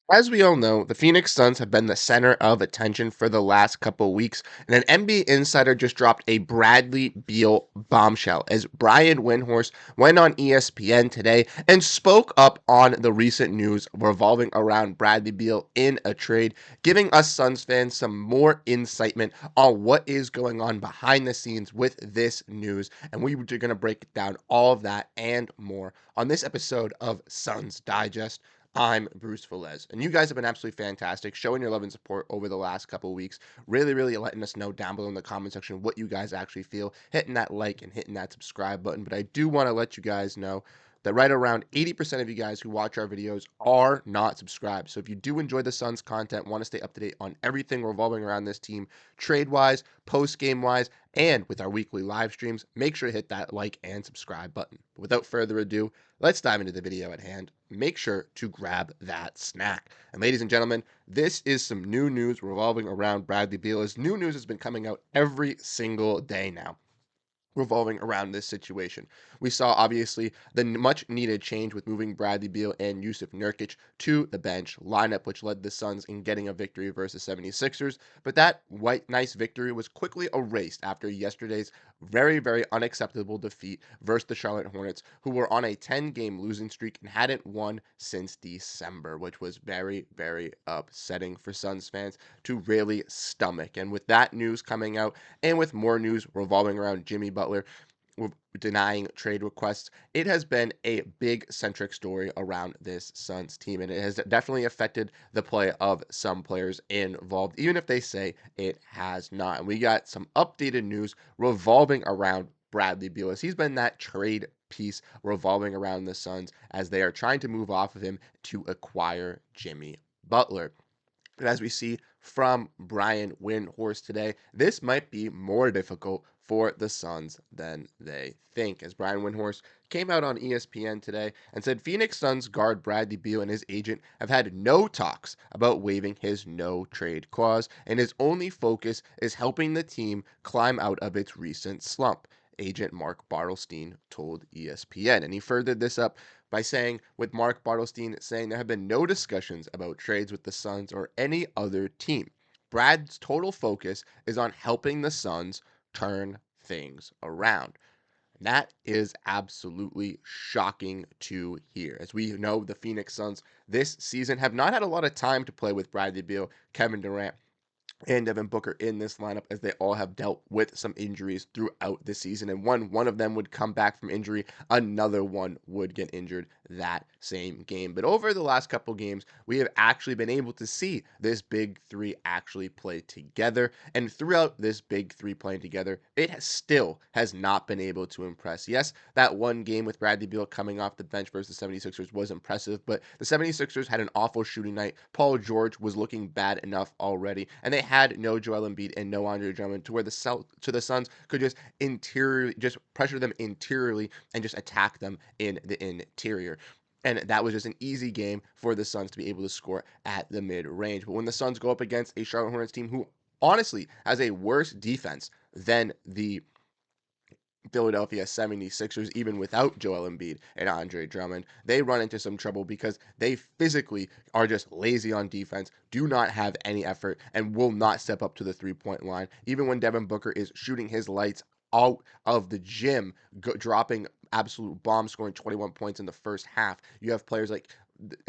As we all know, the Phoenix Suns have been the center of attention for the last couple weeks, and an NBA insider just dropped a Bradley Beal bombshell as Brian Windhorst went on ESPN today and spoke up on the recent news revolving around Bradley Beal in a trade, giving us Suns fans some more incitement on what is going on behind the scenes with this news. And we are going to break down all of that and more on this episode of Suns Digest. I'm Bruce Velez, and you guys have been absolutely fantastic, showing your love and support over the last couple of weeks. Really letting us know down below in the comment section what you guys actually feel, hitting that like and hitting that subscribe button. But I do want to let you guys know that right around 80% of you guys who watch our videos are not subscribed. So if you do enjoy the Suns content, want to stay up to date on everything revolving around this team, trade wise, post game wise, and with our weekly live streams, make sure to hit that like and subscribe button. But without further ado, let's dive into the video at hand. Make sure to grab that snack. And ladies and gentlemen, this is some new news revolving around Bradley Beal. As new news has been coming out every single day now revolving around this situation. We saw obviously the much needed change with moving Bradley Beal and Yusuf Nurkic to the bench lineup, which led the Suns in getting a victory versus 76ers. But that nice victory was quickly erased after yesterday's very unacceptable defeat versus the Charlotte Hornets, who were on a 10-game losing streak and hadn't won since December, which was very upsetting for Suns fans to really stomach. And with that news coming out, and with more news revolving around Jimmy Butler denying trade requests, it has been a big centric story around this Suns team, and it has definitely affected the play of some players involved, even if they say it has not. And we got some updated news revolving around Bradley Beal, as he's been that trade piece revolving around the Suns as they are trying to move off of him to acquire Jimmy Butler. And as we see from Brian Windhorst today, this might be more difficult for the Suns than they think. As Brian Windhorst came out on ESPN today and said Phoenix Suns guard Bradley Beal and his agent have had no talks about waiving his no trade clause, and his only focus is helping the team climb out of its recent slump. Agent Mark Bartelstein told ESPN. And he furthered this up by saying, with Mark Bartelstein saying there have been no discussions about trades with the Suns or any other team. Brad's total focus is on helping the Suns turn things around. That is absolutely shocking to hear. As we know, the Phoenix Suns this season have not had a lot of time to play with Bradley Beal, Kevin Durant, and Devin Booker in this lineup, as they all have dealt with some injuries throughout the season. And one of them would come back from injury, another one would get injured that same game. But over the last couple games, we have actually been able to see this big three actually play together. And throughout this big three playing together, it still has not been able to impress. Yes, that one game with Bradley Beal coming off the bench versus the 76ers was impressive, but the 76ers had an awful shooting night. Paul George was looking bad enough already, and they had no Joel Embiid and no Andre Drummond to where the Suns could just pressure them interiorly and just attack them in the interior. And that was just an easy game for the Suns to be able to score at the mid range. But when the Suns go up against a Charlotte Hornets team who honestly has a worse defense than the Philadelphia 76ers, even without Joel Embiid and Andre Drummond, they run into some trouble because they physically are just lazy on defense, do not have any effort, and will not step up to the 3-point line. Even when Devin Booker is shooting his lights out of the gym, dropping absolute bombs, scoring 21 points in the first half, you have players like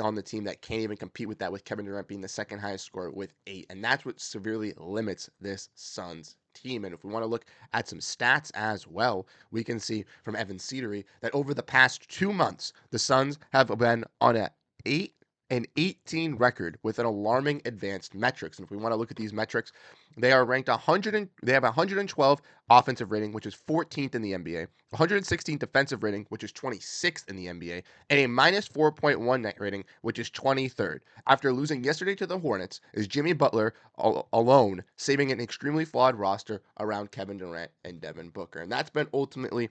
on the team that can't even compete with that, with Kevin Durant being the second highest scorer with 8. And that's what severely limits this Suns team. And if we want to look at some stats as well, we can see from Evan Cedery that over the past 2 months, the Suns have been on a 8-18 record with an alarming advanced metrics. And if we want to look at these metrics, they are ranked 100 they have 112 offensive rating, which is 14th in the NBA, 116 defensive rating, which is 26th in the NBA, and a minus 4.1 net rating, which is 23rd. After losing yesterday to the Hornets, is Jimmy Butler alone saving an extremely flawed roster around Kevin Durant and Devin Booker. And that's been ultimately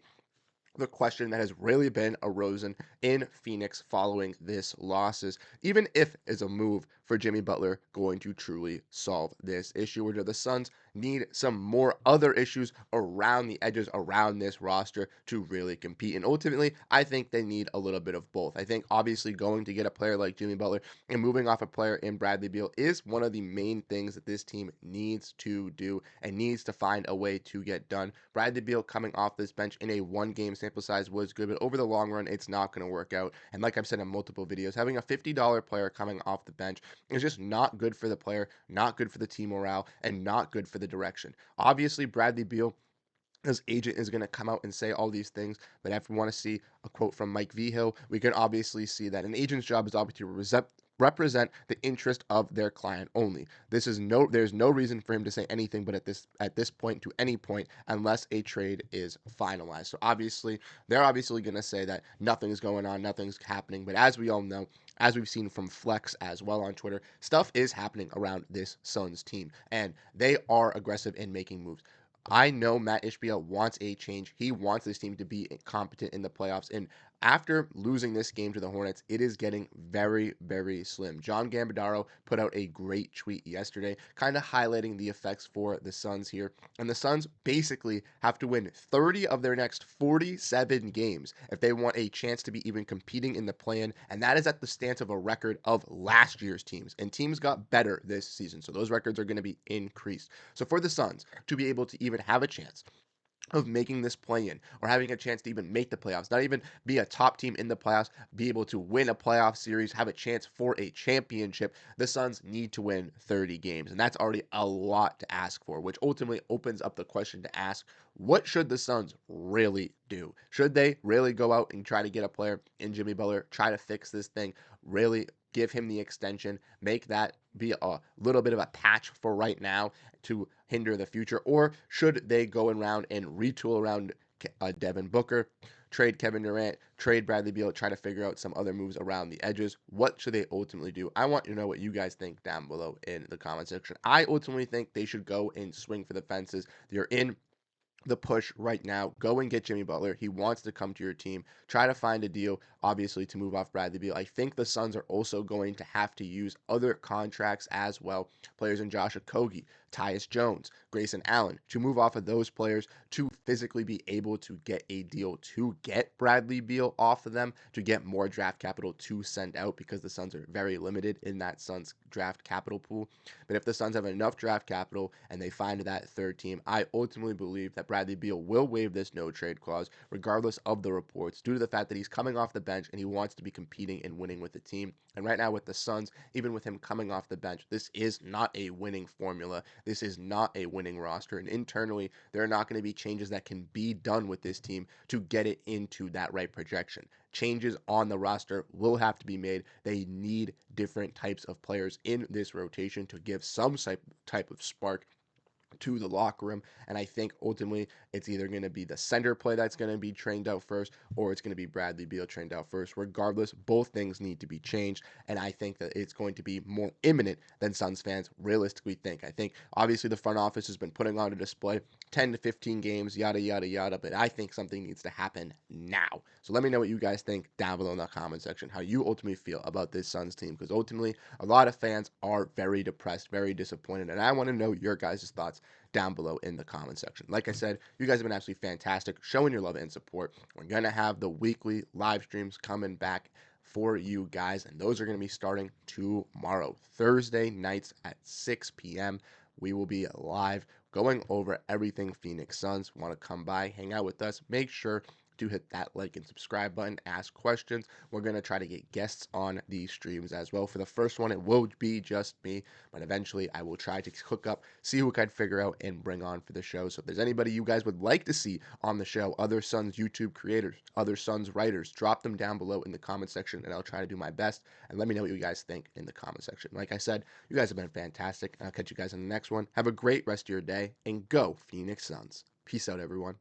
the question that has really been arisen in Phoenix following this loss even if is a move for Jimmy Butler going to truly solve this issue, or do the Suns need some more other issues around the edges around this roster to really compete? And ultimately, I think they need a little bit of both. I think obviously going to get a player like Jimmy Butler and moving off a player in Bradley Beal is one of the main things that this team needs to do and needs to find a way to get done. Bradley Beal coming off this bench in a one-game sample size was good, but over the long run, it's not going to work out. And like I've said in multiple videos, having a $50 player coming off the bench is just not good for the player, not good for the team morale, and not good for the direction. Obviously, Bradley Beal, his agent, is going to come out and say all these things, but if we want to see a quote from Mike Vigil, we can obviously see that an agent's job is obviously to represent the interest of their client only. There's no reason for him to say anything but at this point to any point unless a trade is finalized. So obviously they're obviously going to say that nothing's going on, nothing's happening, but as we all know, as we've seen from Flex as well on Twitter, stuff is happening around this Suns team, and they are aggressive in making moves. I know Matt Ishbia wants a change. He wants this team to be competent in the playoffs. And after losing this game to the Hornets, it is getting very, very slim. John Gambadaro put out a great tweet yesterday, kind of highlighting the effects for the Suns here. And the Suns basically have to win 30 of their next 47 games if they want a chance to be even competing in the play-in. And that is at the stance of a record of last year's teams. And teams got better this season. So those records are going to be increased. So for the Suns to be able to even have a chance of making this play in or having a chance to even make the playoffs, not even be a top team in the playoffs, be able to win a playoff series, have a chance for a championship, the Suns need to win 30 games. And that's already a lot to ask for, which ultimately opens up the question to ask, what should the Suns really do? Should they really go out and try to get a player in Jimmy Butler, try to fix this thing, really give him the extension, make that be a little bit of a patch for right now to hinder the future? Or should they go around and retool around Devin Booker, trade Kevin Durant, trade Bradley Beal, try to figure out some other moves around the edges? What should they ultimately do? I want you to know what you guys think down below in the comment section. I ultimately think they should go and swing for the fences. They're in the push right now. Go and get Jimmy Butler. He wants to come to your team. Try to find a deal, obviously, to move off Bradley Beal. I think the Suns are also going to have to use other contracts as well. Players in Josh Okogie, Tyus Jones, Grayson Allen, to move off of those players to physically be able to get a deal to get Bradley Beal off of them, to get more draft capital to send out, because the Suns are very limited in that Suns draft capital pool. But if the Suns have enough draft capital and they find that third team, I ultimately believe that Bradley Beal will waive this no trade clause, regardless of the reports, due to the fact that he's coming off the bench and he wants to be competing and winning with the team. And right now with the Suns, even with him coming off the bench, this is not a winning formula. This is not a winning roster. And internally, there are not going to be changes that can be done with this team to get it into that right projection. Changes on the roster will have to be made. They need different types of players in this rotation to give some type of spark to the locker room. And I think ultimately it's either going to be the center play that's going to be trained out first, or it's going to be Bradley Beal trained out first. Regardless, both things need to be changed. And I think that it's going to be more imminent than Suns fans realistically think. I think obviously the front office has been putting on a display 10 to 15 games, yada, yada, yada. But I think something needs to happen now. So let me know what you guys think down below in the comment section, how you ultimately feel about this Suns team, because ultimately a lot of fans are very depressed, very disappointed. And I want to know your guys' thoughts down below in the comment section. Like I said, you guys have been absolutely fantastic, showing your love and support. We're going to have the weekly live streams coming back for you guys, and those are going to be starting tomorrow, Thursday nights at 6 p.m. We will be live going over everything Phoenix Suns. Want to come by, hang out with us, make sure to hit that like and subscribe button, ask questions. We're going to try to get guests on these streams as well. For the first one, it will be just me, but eventually I will try to hook up, see who I can figure out and bring on for the show. So if there's anybody you guys would like to see on the show, other Suns YouTube creators, other Suns writers, drop them down below in the comment section, and I'll try to do my best. And let me know what you guys think in the comment section. Like I said, you guys have been fantastic. I'll catch you guys in the next one. Have a great rest of your day, and go Phoenix Suns. Peace out, everyone.